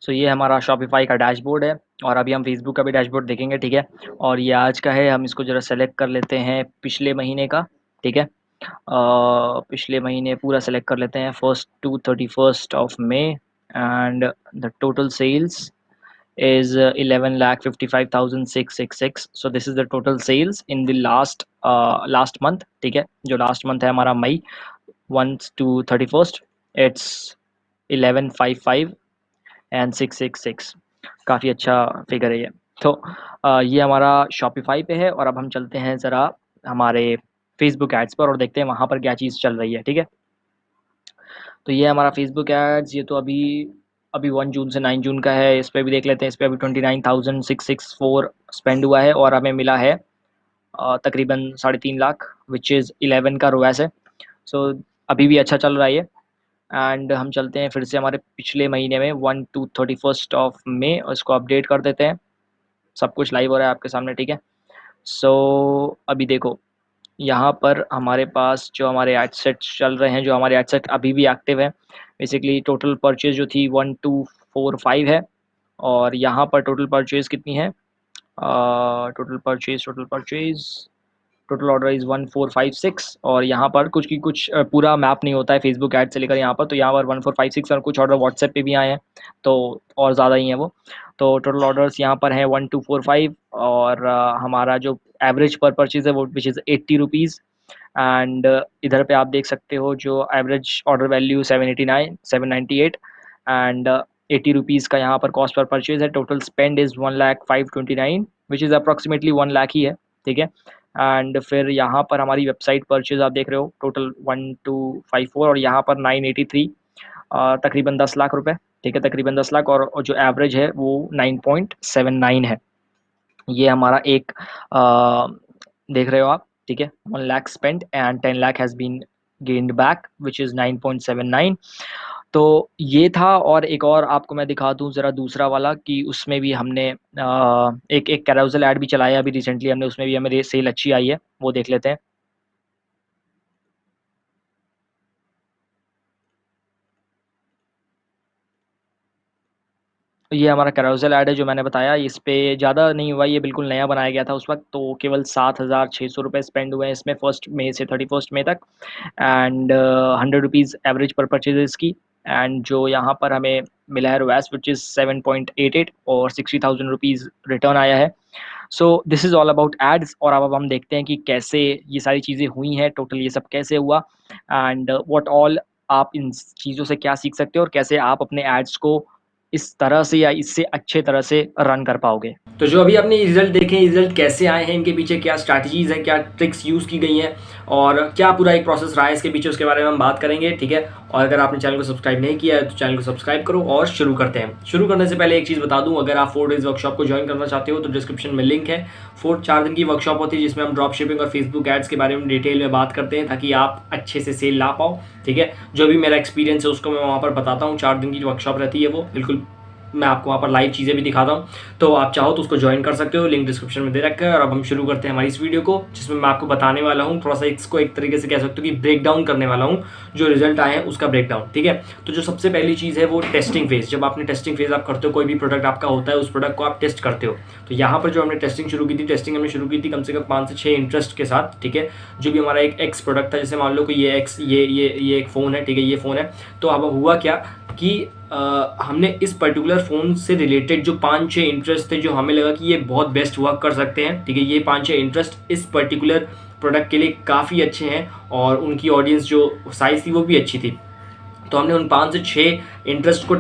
सो ये हमारा शॉपिफ़ाई का डैशबोर्ड है और अभी हम फ़ेसबुक का भी डैशबोर्ड देखेंगे, ठीक है? और ये आज का है, हम इसको ज़रा सेलेक्ट कर लेते हैं पिछले महीने का, ठीक है? पिछले महीने पूरा सेलेक्ट कर लेते हैं 1st to 31st of May and the total sales is 11,55,666. So this is the total sales in the last month, ठीक है? जो लास्ट मंथ है हमारा मई 1 to 31st, it's 1155 एंड 666. काफ़ी अच्छा फिगर है ये। तो ये हमारा शॉपिफ़ाई पे है और अब हम चलते हैं ज़रा हमारे फेसबुक एड्स पर और देखते हैं वहाँ पर क्या चीज़ चल रही है, ठीक है? तो ये हमारा फेसबुक एड्स, ये तो अभी 1 जून से 9 जून का है। इस पे भी देख लेते हैं। इस पे अभी 29,664 स्पेंड हुआ है और हमें मिला है तकरीबन 3.5 लाख, व्हिच इज़ 11 का रोएस है। सो अभी भी अच्छा चल रहा है ये। एंड हम चलते हैं फिर से हमारे पिछले महीने में 1 टू 31st ऑफ मई और इसको अपडेट कर देते हैं। सब कुछ लाइव हो रहा है आपके सामने, ठीक है? सो अभी देखो, यहाँ पर हमारे पास जो हमारे एडसेट्स चल रहे हैं, जो हमारे एडसेट अभी भी एक्टिव हैं। बेसिकली टोटल परचेज़ जो थी 1245 है और यहाँ पर टोटल परचेज़ कितनी है? Total purchase total order is 1456 और यहाँ पर कुछ की कुछ पूरा मैप नहीं होता है फेसबुक ऐड से लेकर यहाँ पर, तो यहाँ पर 1456 और कुछ ऑर्डर व्हाट्सएप पे भी आए हैं, तो और ज़्यादा ही हैं वो। तो टोटल ऑर्डर्स यहाँ पर हैं 1245 और हमारा जो एवरेज पर परचेज़ है वो व्हिच इज़ 80 रुपीज़ एंड इधर पे आप देख सकते हो जो average order value 789 798 and 80 rupees का यहाँ पर कॉस्ट पर परचेज़ है। Total spend is 1,05,29 which is approximately 1 lakh ही है, ठीक है? एंड फिर यहाँ पर हमारी वेबसाइट परचेज़ आप देख रहे हो टोटल 1254 और यहाँ पर 983 तकरीबन 10 लाख रुपए, ठीक है? तकरीबन 10 लाख और जो एवरेज है वो 9.79 है। ये हमारा एक देख रहे हो आप, ठीक है? 1 lakh spent and 10 lakh has been gained back which is 9.79। तो ये था और एक और आपको मैं दिखा दूँ ज़रा दूसरा वाला कि उसमें भी हमने एक एक कैरोसेल ऐड भी चलाया अभी रिसेंटली हमने, उसमें भी हमें रे सेल अच्छी आई है, वो देख लेते हैं। तो ये हमारा कैरोसेल ऐड है जो मैंने बताया, इस पे ज़्यादा नहीं हुआ, ये बिल्कुल नया बनाया गया था उस वक़्त, तो केवल 7,600 रुपए स्पेंड हुए हैं इसमें 1st मई से 31st मई तक एंड 100 रुपीज़ एवरेज पर परचेज़ है इसकी एंड जो यहाँ पर हमें मिला है रोएस व्हिच इज़ 7.88 और 60,000 रुपीज़ रिटर्न आया है। So this is all about ads और अब हम देखते हैं कि कैसे ये सारी चीज़ें हुई हैं, टोटल ये सब कैसे हुआ एंड व्हाट ऑल आप इन चीज़ों से क्या सीख सकते हो और कैसे आप अपने एड्स को इस तरह से या इससे अच्छे तरह से रन कर पाओगे। तो जो अभी आपने रिज़ल्ट देखे हैं, रिज़ल्ट कैसे आए हैं, इनके पीछे क्या स्ट्रैटेजीज़ हैं, क्या ट्रिक्स यूज़ की गई हैं और क्या पूरा एक प्रोसेस रहा है इसके पीछे, उसके बारे में हम बात करेंगे, ठीक है? और अगर आपने चैनल को सब्सक्राइब नहीं किया है तो चैनल को सब्सक्राइब करो और शुरू करते हैं। शुरू करने से पहले एक चीज़ बता दूँ, अगर आप 4 डेज़ वर्कशॉप को जॉइन करना चाहते हो तो डिस्क्रिप्शन में लिंक है। 4 दिन की वर्कशॉप होती है जिसमें हम ड्रॉप शिपिंग और फेसबुक एड्स के बारे में डिटेल में बात करते हैं ताकि आप अच्छे से सेल ला पाओ, ठीक है? जो भी मेरा एक्सपीरियंस है उसको मैं वहाँ पर बताता हूँ। 4 दिन की जो वर्कशॉप रहती है वो बिल्कुल मैं आपको वहाँ पर लाइव चीज़ें भी दिखाता हूँ, तो आप चाहो तो उसको ज्वाइन कर सकते हो, लिंक डिस्क्रिप्शन में दे रखा है। और अब हम शुरू करते हैं हमारी इस वीडियो को जिसमें मैं आपको बताने वाला हूँ, थोड़ा सा इसको एक तरीके से कह सकते हो कि ब्रेक डाउन करने वाला हूँ, जो रिजल्ट आए हैं उसका ब्रेक डाउन, ठीक है? तो जो सबसे पहली चीज़ है वो टेस्टिंग फेज। जब आपने टेस्टिंग फेज आप करते हो, कोई भी प्रोडक्ट आपका होता है उस प्रोडक्ट को आप टेस्ट करते हो, तो यहाँ पर जो हमने टेस्टिंग शुरू की थी, टेस्टिंग हमने शुरू की थी कम से कम 5 से 6 इंटरेस्ट के साथ, ठीक है? जो भी हमारा एक एक्स प्रोडक्ट था, जैसे मान लो कि ये एक्स ये एक फ़ोन है, ठीक है? ये फ़ोन है, तो अब हुआ क्या कि हमने इस पर्टिकुलर फ़ोन से रिलेटेड जो 5-6 इंटरेस्ट थे जो हमें लगा कि ये बहुत बेस्ट वर्क कर सकते हैं, ठीक है? ये 5-6 इंटरेस्ट इस पर्टिकुलर प्रोडक्ट के लिए काफ़ी अच्छे हैं और उनकी ऑडियंस जो साइज़ थी वो भी अच्छी थी। तो हमने उन 5 से 6 इंटरेस्ट को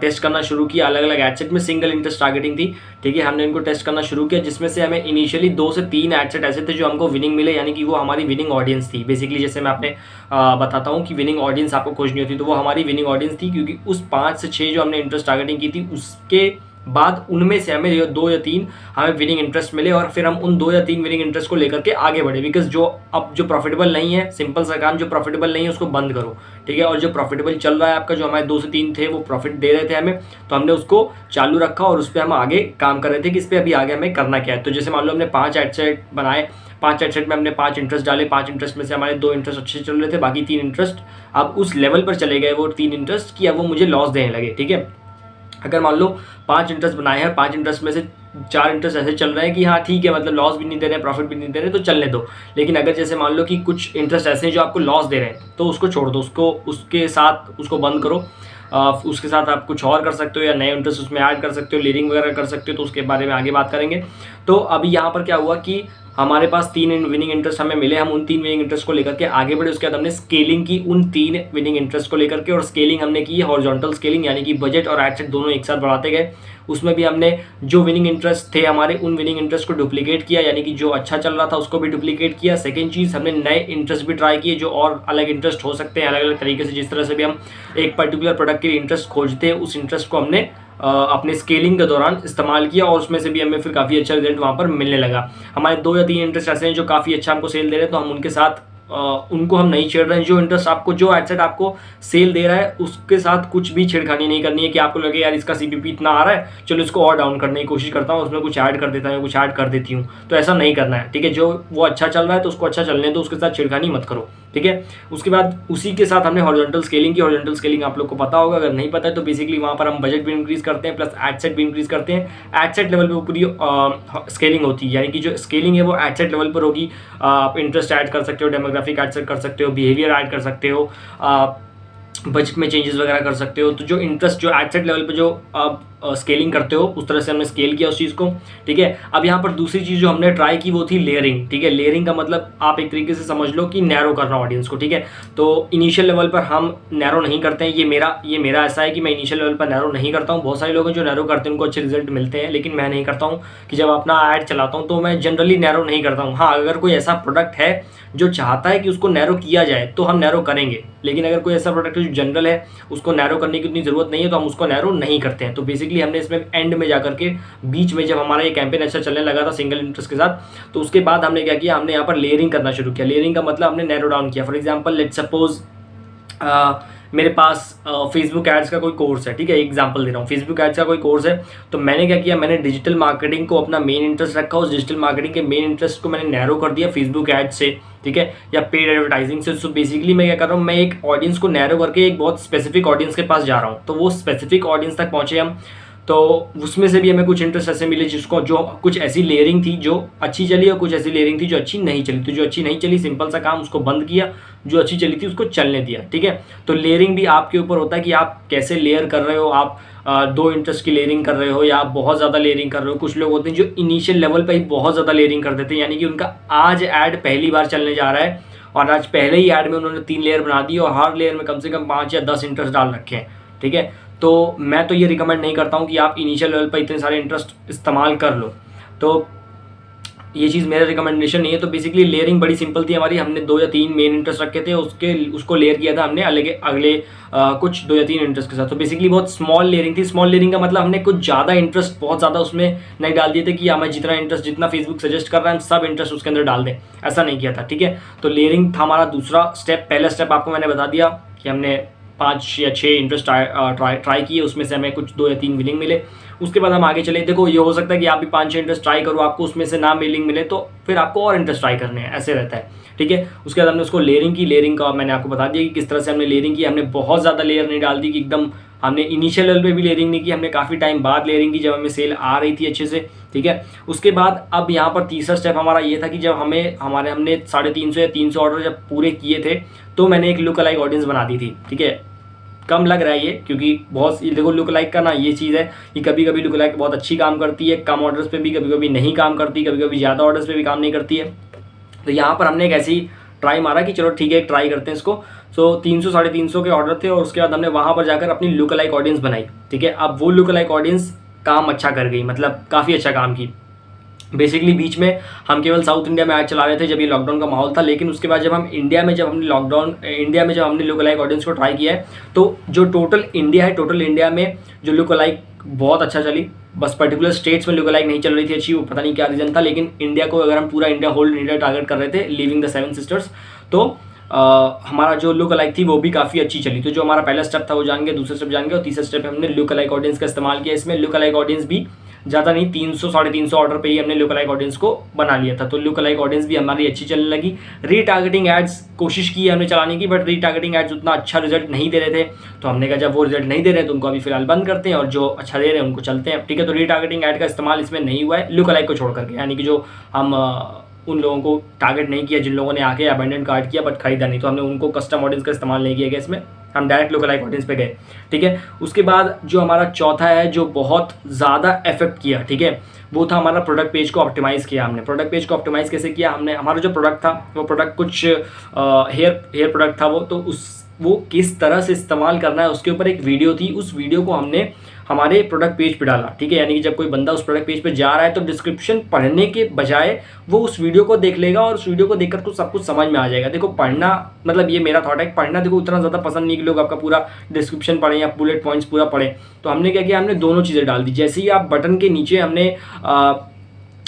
टेस्ट करना शुरू किया। अलग अलग एडसेट में सिंगल इंटरेस्ट टारगेटिंग थी, ठीक है? हमने इनको टेस्ट करना शुरू किया जिसमें से हमें इनिशियली 2 से 3 एडसेट ऐसे थे जो हमको विनिंग मिले, यानी कि वो हमारी विनिंग ऑडियंस थी। बेसिकली जैसे मैं आपने बताता हूँ कि विनिंग ऑडियंस आपको खोजनी होती, तो वो हमारी विनिंग ऑडियंस थी क्योंकि उस 5 से 6 जो हमने इंटरेस्ट टारगेटिंग की थी उसके बाद उनमें से हमें 2 या 3 हमें विनिंग इंटरेस्ट मिले और फिर हम उन 2 या 3 विनिंग इंटरेस्ट को लेकर के आगे बढ़े। बिकॉज जो प्रॉफिटेबल नहीं है, सिंपल सा काम, जो प्रॉफिटेबल नहीं है उसको बंद करो, ठीक है? और जो प्रॉफिटेबल चल रहा है आपका, जो हमारे 2 से 3 थे वो प्रॉफिट दे रहे थे हमें, तो हमने उसको चालू रखा और उस पर हम आगे काम कर रहे थे कि इस पर अभी आगे हमें करना क्या है। तो जैसे मान लो हमने 5 एडसेट बनाए, 5 एडसेट में हमने 5 इंटरेस्ट डाले, 5 इंटरेस्ट में से हमारे 2 इंटरेस्ट अच्छे चल रहे थे, बाकी 3 इंटरेस्ट अब उस लेवल पर चले गए, वो 3 इंटरेस्ट की अब वो मुझे लॉस देने लगे, ठीक है? अगर मान लो 5 इंटरेस्ट बनाए हैं, 5 इंटरेस्ट में से 4 इंटरेस्ट ऐसे चल रहे हैं कि हाँ ठीक है, मतलब लॉस भी नहीं दे रहे हैं, प्रॉफिट भी नहीं दे रहे, तो चलने दो। लेकिन अगर जैसे मान लो कि कुछ इंटरेस्ट ऐसे हैं जो आपको लॉस दे रहे हैं, तो उसको छोड़ दो, उसके साथ उसको बंद करो। उसके साथ आप कुछ और कर सकते हो या नए इंटरेस्ट उसमें ऐड कर सकते हो, लीडिंग वगैरह कर सकते हो, तो उसके बारे में आगे बात करेंगे। तो अभी यहाँ पर क्या हुआ कि हमारे पास 3 विनिंग इंटरेस्ट हमें मिले, हम उन 3 विनिंग इंटरेस्ट को लेकर के आगे बढ़े। उसके बाद हमने स्केलिंग की उन 3 विनिंग इंटरेस्ट को लेकर के, और स्केलिंग हमने की है हॉरिजॉन्टल स्केलिंग, यानी कि बजट और एड सेट दोनों एक साथ बढ़ाते गए। उसमें भी हमने जो विनिंग इंटरेस्ट थे हमारे, उन विनिंग इंटरेस्ट को डुप्लीकेट किया, यानी कि जो अच्छा चल रहा था उसको भी डुप्लीकेट किया। सेकंड चीज़, हमने नए इंटरेस्ट भी ट्राई किए जो और अलग इंटरेस्ट हो सकते हैं अलग अलग तरीके से। जिस तरह से भी हम एक पर्टिकुलर प्रोडक्ट के लिए इंटरेस्ट खोजते हैं, उस इंटरेस्ट को हमने अपने स्केलिंग के दौरान इस्तेमाल किया, और उसमें से भी हमें फिर काफ़ी अच्छा रिजल्ट वहाँ पर मिलने लगा। हमारे 2 या 3 इंटरेस्ट ऐसे हैं जो काफ़ी अच्छा हमको सेल दे रहे हैं, तो हम उनके साथ उनको हम नहीं छेड़ रहे हैं। जो इंटरेस्ट आपको, जो एडसेट आपको सेल दे रहा है, उसके साथ कुछ भी छेड़खानी नहीं करनी है कि आपको लगे यार इसका सीपीपी इतना आ रहा है, चलो इसको और डाउन करने की कोशिश करता हूँ, उसमें कुछ ऐड कर देता हूँ, कुछ ऐड कर देती हूँ। तो ऐसा नहीं करना है, ठीक है। जो वो अच्छा चल रहा है तो उसको अच्छा चलने दो, उसके साथ छेड़खानी मत करो, ठीक है। उसके बाद उसी के साथ हमने हॉरिजॉन्टल स्केलिंग की। हॉरिजॉन्टल स्केलिंग आप लोग को पता होगा, अगर नहीं पता है तो बेसिकली वहाँ पर हम बजट भी इंक्रीज करते हैं प्लस एडसेट भी इंक्रीज करते हैं। एडसेट लेवल पे पूरी स्केलिंग होती है, यानी कि जो स्केलिंग है वो एडसेट लेवल पर होगी। आप इंटरेस्ट ऐड कर सकते हो, डेमोग्राफिक ऐड कर सकते हो, बिहेवियर ऐड कर सकते हो, बजट में चेंजेस वगैरह कर सकते हो। तो जो इंटरेस्ट, जो एडसेट लेवल पे जो आप स्केलिंग करते हो, उस तरह से हमने स्केल किया उस चीज़ को, ठीक है। अब यहाँ पर दूसरी चीज़ जो हमने ट्राई की वो थी लेयरिंग, ठीक है। लेयरिंग का मतलब आप एक तरीके से समझ लो कि नैरो करना ऑडियंस को, ठीक है। तो इनिशियल लेवल पर हम नैरो नहीं करते हैं, ये मेरा ऐसा है कि मैं इनिशियल लेवल पर नैरो नहीं करता हूँ। बहुत सारे लोग हैं जो नैरो करते हैं, उनको अच्छे रिजल्ट मिलते हैं, लेकिन मैं नहीं करता हूँ। कि जब अपना ऐड चलाता हूँ तो मैं जनरली नैरो नहीं करता हूँ। हाँ, अगर कोई ऐसा प्रोडक्ट है जो चाहता है कि उसको नैरो किया जाए तो हम नैरो करेंगे, लेकिन अगर कोई ऐसा प्रोडक्ट है जो जनरल है, उसको नैरो करने की उतनी ज़रूरत नहीं है, तो हम उसको नैरो नहीं करते हैं। तो बेसिकली हमने इसमें एंड में जाकर के, बीच में जब हमारा ये कैंपेन अच्छा चलने लगा था सिंगल इंटरेस्ट के साथ, तो उसके बाद हमने क्या किया, हमने यहाँ पर लेयरिंग करना शुरू किया। लेयरिंग का मतलब हमने नैरो डाउन किया। फॉर एग्जाम्पल लेट्स सपोज मेरे पास फेसबुक एड्स का कोई कोर्स है, ठीक है, एग्जांपल दे रहा हूँ, फेसबुक एड्स का कोई कोर्स है। तो मैंने क्या किया, मैंने डिजिटल मार्केटिंग को अपना मेन इंटरेस्ट रखा, उस डिजिटल मार्केटिंग के मेन इंटरेस्ट को मैंने नैरो कर दिया फेसबुक एड्स से, ठीक है, या पेड एडवर्टाइजिंग से। सो बेसिकली मैं क्या कर रहा हूँ, मैं एक ऑडियंस को नैरो करके एक बहुत स्पेसिफिक ऑडियंस के पास जा रहा हूँ। तो वो स्पेसिफिक ऑडियंस तक पहुँचे हम, तो उसमें से भी हमें कुछ इंटरेस्ट ऐसे मिले जिसको, जो कुछ ऐसी लेयरिंग थी जो अच्छी चली और कुछ ऐसी लेयरिंग थी जो अच्छी नहीं चली। तो जो अच्छी नहीं चली, सिंपल सा काम, उसको बंद किया, जो अच्छी चली थी उसको चलने दिया, ठीक है। तो लेयरिंग भी आपके ऊपर होता है कि आप कैसे लेयर कर रहे हो। आप 2 इंटरेस्ट की लेयरिंग कर रहे हो या आप बहुत ज़्यादा लेयरिंग कर रहे हो। कुछ लोग होते हैं जो इनिशियल लेवल पर ही बहुत ज़्यादा लेयरिंग कर देते हैं, यानी कि उनका आज ऐड पहली बार चलने जा रहा है और आज पहले ही ऐड में उन्होंने 3 लेयर बना दी और हर लेयर में कम से कम 5 या 10 इंटरेस्ट डाल रखे हैं, ठीक है। तो मैं तो ये रिकमेंड नहीं करता हूँ कि आप इनिशियल लेवल पर इतने सारे इंटरेस्ट इस्तेमाल कर लो। तो ये चीज़ मेरा रिकमेंडेशन नहीं है। तो बेसिकली लेयरिंग बड़ी सिंपल थी हमारी। हमने 2 या 3 मेन इंटरेस्ट रखे थे, उसको लेयर किया था हमने अगले कुछ 2 या 3 इंटरेस्ट के साथ। तो बेसिकली बहुत स्मॉल लेयरिंग थी। स्मॉल लेयरिंग का मतलब हमने कुछ ज़्यादा इंटरेस्ट बहुत ज़्यादा उसमें नहीं डाल दिए थे कि हमें जितना फेसबुक सजेस्ट कर रहा है हम सब इंटरेस्ट उसके अंदर डाल दें, ऐसा नहीं किया था, ठीक है। तो लेयरिंग था हमारा दूसरा स्टेप। पहला स्टेप आपको मैंने बता दिया कि हमने 5 या 6 इंटरेस्ट ट्राई किए, उसमें से हमें कुछ 2 या 3 विनिंग मिले। उसके बाद हम आगे चले। देखो, ये हो सकता है कि आप भी 5-6 इंटरेस्ट ट्राई करो, आपको उसमें से ना मिलिंग मिले तो फिर आपको और इंटरेस्ट ट्राई करने हैं, ऐसे रहता है, ठीक है। उसके बाद हमने उसको लेयरिंग की। लेयरिंग का मैंने आपको बता दिया कि किस तरह से हमने लेयरिंग की। हमने बहुत ज़्यादा लेयर नहीं डाल दी कि एकदम, हमने इनिशियल लेवल पे भी लेयरिंग नहीं की, हमने काफ़ी टाइम बाद लेयरिंग की जब हमें सेल आ रही थी अच्छे से, ठीक है। उसके बाद अब यहाँ पर तीसरा स्टेप हमारा ये था कि जब हमने 350 या 300 ऑर्डर जब पूरे किए थे तो मैंने एक लुक अलाइक ऑडियंस बना दी थी, ठीक है। कम लग रहा है ये, क्योंकि बहुत, देखो लुक लाइक का ना ये चीज़ है कि कभी कभी लुक लाइक बहुत अच्छी काम करती है, कम ऑर्डर्स पे भी कभी कभी नहीं काम करती, कभी कभी ज़्यादा ऑर्डर्स पे भी काम नहीं करती है। तो यहाँ पर हमने एक ऐसी ट्राई मारा कि चलो ठीक है, एक ट्राई करते हैं इसको। सो 300 350 के ऑर्डर थे और उसके बाद हमने वहाँ पर जाकर अपनी लुक लाइक ऑडियंस बनाई, ठीक है। अब वो लुक लाइक ऑडियंस काम अच्छा कर गई, मतलब काफ़ी अच्छा काम की। बेसिकली बीच में हम केवल साउथ इंडिया में ऐड चला रहे थे जब ये लॉकडाउन का माहौल था, लेकिन उसके बाद जब हमने इंडिया में जब हमने लुक अलाइक ऑडियंस को ट्राई किया है, तो जो टोटल इंडिया में जो लुक अलाइक बहुत अच्छा चली। बस पर्टिकुलर स्टेट्स में लुक अलाइक नहीं चल रही थी अच्छी, वो पता नहीं क्या रीज़न था, लेकिन इंडिया को अगर हम पूरा होल इंडिया टारगेट कर रहे थे, लिविंग द 7 सिस्टर्स, तो हमारा जो लुक अलाइक थी वो भी काफ़ी अच्छी चली। तो जो हमारा पहला स्टेप था वो जान गए, दूसरा स्टेप जान गए, और तीसरा स्टेप हमने लुक अलाइक ऑडियंस का इस्तेमाल किया। इसमें लुक अलाइक ऑडियंस भी ज़्यादा नहीं, 300 साढ़े 300 ऑर्डर पे ही हमने लुक अलाइक ऑडियंस को बना लिया था। तो लुक अलाइक ऑडियंस भी हमारी अच्छी चलने लगी। रीटारगेटिंग एड्स कोशिश की हमने चलाने की, बट रीटारगेटिंग एड्स उतना अच्छा रिजल्ट नहीं दे रहे थे। तो हमने कहा जब वो रिजल्ट नहीं दे रहे हैं तो उनको अभी फिलहाल बंद करते हैं और जो अच्छा दे रहे हैं उनको चलते हैं, ठीक है। तो रीटारगेटिंग एड का इस्तेमाल इसमें नहीं हुआ है लुक अलाइक को छोड़ करके, यानी कि जो हम उन लोगों को टारगेट नहीं किया जिन लोगों ने आके अबेंडन कार्ड किया बट खरीदा नहीं, तो हमने उनको कस्टम ऑडियंस का इस्तेमाल नहीं किया गया इसमें, हम डायरेक्ट लुक अलाइक ऑडियंस पे गए, ठीक है। उसके बाद जो हमारा चौथा है जो बहुत ज़्यादा इफेक्ट किया, ठीक है, वो था हमारा प्रोडक्ट पेज को ऑप्टिमाइज़ किया हमने। प्रोडक्ट पेज को ऑप्टिमाइज़ कैसे किया हमने, हमारा जो प्रोडक्ट था वो प्रोडक्ट कुछ हेयर प्रोडक्ट था तो वो किस तरह से इस्तेमाल करना है उसके ऊपर एक वीडियो थी। उस वीडियो को हमने हमारे प्रोडक्ट पेज पे डाला, ठीक है। यानी कि जब कोई बंदा उस प्रोडक्ट पेज पे जा रहा है तो डिस्क्रिप्शन पढ़ने के बजाय वो उस वीडियो को देख लेगा और उस वीडियो को देखकर कुछ सब कुछ समझ में आ जाएगा। देखो पढ़ना, मतलब ये मेरा थॉट है, पढ़ना देखो उतना ज़्यादा पसंद नहीं कि लोग आपका पूरा डिस्क्रिप्शन पढ़ें या बुलेट पॉइंट्स पूरा पढ़ें। तो हमने क्या किया, हमने दोनों चीज़ें डाल दी। जैसे ही आप बटन के नीचे हमने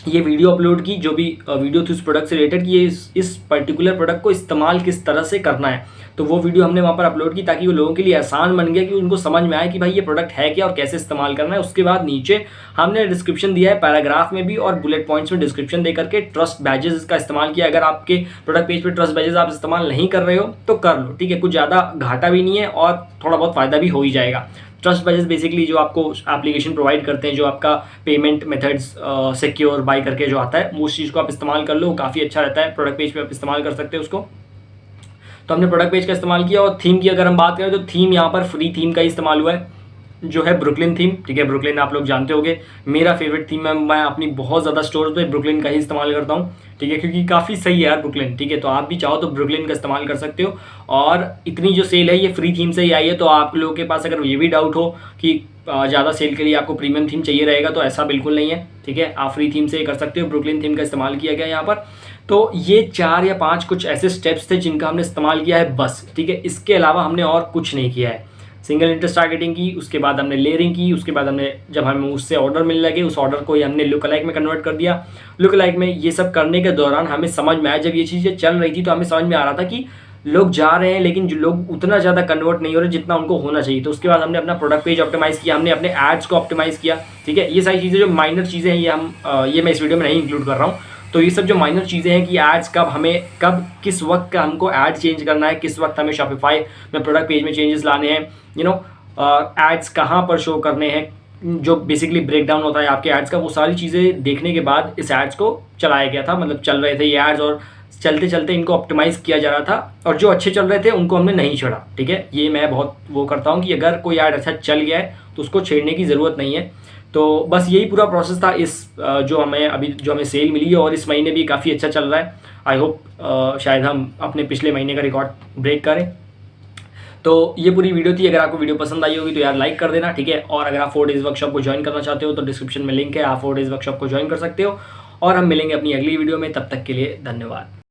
ये वीडियो अपलोड की, जो भी वीडियो थी उस प्रोडक्ट से रिलेटेड कि इस पर्टिकुलर प्रोडक्ट को इस्तेमाल किस तरह से करना है, तो वो वीडियो हमने वहाँ पर अपलोड की ताकि वो लोगों के लिए आसान बन गया कि उनको समझ में आए कि भाई ये प्रोडक्ट है क्या और कैसे इस्तेमाल करना है। उसके बाद नीचे हमने डिस्क्रिप्शन दिया है पैराग्राफ में भी और बुलेट पॉइंट्स में डिस्क्रिप्शन दे करके ट्रस्ट बैजेस का इस्तेमाल किया। अगर आपके प्रोडक्ट पेज पे ट्रस्ट बैजेस आप इस्तेमाल नहीं कर रहे हो तो कर लो, ठीक है, कुछ ज़्यादा घाटा भी नहीं है और थोड़ा बहुत फ़ायदा भी हो ही जाएगा। ट्रस्ट बैजेस बेसिकली जो आपको एप्लीकेशन प्रोवाइड करते हैं, जो आपका पेमेंट मेथड्स सिक्योर बाय करके जो आता है, वो उस चीज़ को आप इस्तेमाल कर लो, काफ़ी अच्छा रहता है। प्रोडक्ट पेज पे आप इस्तेमाल कर सकते हो उसको। तो हमने प्रोडक्ट पेज का इस्तेमाल किया। और थीम की अगर हम बात करें तो थीम यहाँ पर फ्री थीम का इस्तेमाल हुआ है जो है ब्रुकलिन थीम, ठीक है। ब्रुकलिन आप लोग जानते होंगे, मेरा फेवरेट थीम है, मैं अपनी बहुत ज़्यादा स्टोर्स पे ब्रुकलिन का ही इस्तेमाल करता हूँ, ठीक है, क्योंकि काफ़ी सही है यार ब्रुकलिन, ठीक है। तो आप भी चाहो तो ब्रुकलिन का इस्तेमाल कर सकते हो। और इतनी जो सेल है ये फ्री थीम से ही आई है, तो आप लोगों के पास अगर ये भी डाउट हो कि ज़्यादा सेल के लिए आपको प्रीमियम थीम चाहिए रहेगा तो ऐसा बिल्कुल नहीं है, ठीक है। आप फ्री थीम से कर सकते हो। ब्रुकलिन थीम का इस्तेमाल किया गया यहाँ पर। तो ये 4 या 5 कुछ ऐसे स्टेप्स थे जिनका हमने इस्तेमाल किया है बस, ठीक है। इसके अलावा हमने और कुछ नहीं किया है। सिंगल इंटरेस्ट टारगेटिंग की, उसके बाद हमने लेयरिंग की, उसके बाद हमने जब हमें उससे ऑर्डर मिलने लगे उस ऑर्डर को ही हमने लुक अलाइक में कन्वर्ट कर दिया। लुक अलाइक में ये सब करने के दौरान हमें समझ में आया, जब ये चीज़ें चल रही थी तो हमें समझ में आ रहा था कि लोग जा रहे हैं लेकिन जो लोग उतना ज़्यादा कन्वर्ट नहीं हो रहे जितना उनको होना चाहिए। तो उसके बाद हमने अपना प्रोडक्ट पेज ऑप्टिमाइज़ किया, हमने अपने एड्स को ऑप्टिमाइज़ किया, ठीक है। ये सारी चीज़ें जो माइनर चीज़ें हैं ये मैं इस वीडियो में नहीं इंक्लूड कर रहा हूँ। तो ये सब जो माइनर चीज़ें हैं कि एड्स कब किस वक्त का हमको ऐड चेंज करना है, किस वक्त हमें शॉपिफाई में प्रोडक्ट पेज में चेंजेस लाने हैं, एड्स कहाँ पर शो करने हैं, जो बेसिकली ब्रेकडाउन होता है आपके एड्स का, वो सारी चीज़ें देखने के बाद इस एड्स को चलाया गया था। मतलब चल रहे थे ये एड्स और चलते चलते इनको ऑप्टिमाइज़ किया जा रहा था और जो अच्छे चल रहे थे उनको हमने नहीं छेड़ा, ठीक है। ये मैं बहुत वो करता हूँ कि अगर कोई ऐड अच्छा चल गया है तो उसको छेड़ने की ज़रूरत नहीं है। तो बस यही पूरा प्रोसेस था इस जो हमें सेल मिली है और इस महीने भी काफ़ी अच्छा चल रहा है। आई होप शायद हम अपने पिछले महीने का रिकॉर्ड ब्रेक करें। तो ये पूरी वीडियो थी। अगर आपको वीडियो पसंद आई होगी तो यार लाइक कर देना, ठीक है। और अगर आप 4 डेज़ वर्कशॉप को ज्वाइन करना चाहते हो तो डिस्क्रिप्शन में लिंक है, आप 4 डेज़ वर्कशॉप को ज्वाइन कर सकते हो। और हम मिलेंगे अपनी अगली वीडियो में, तब तक के लिए धन्यवाद।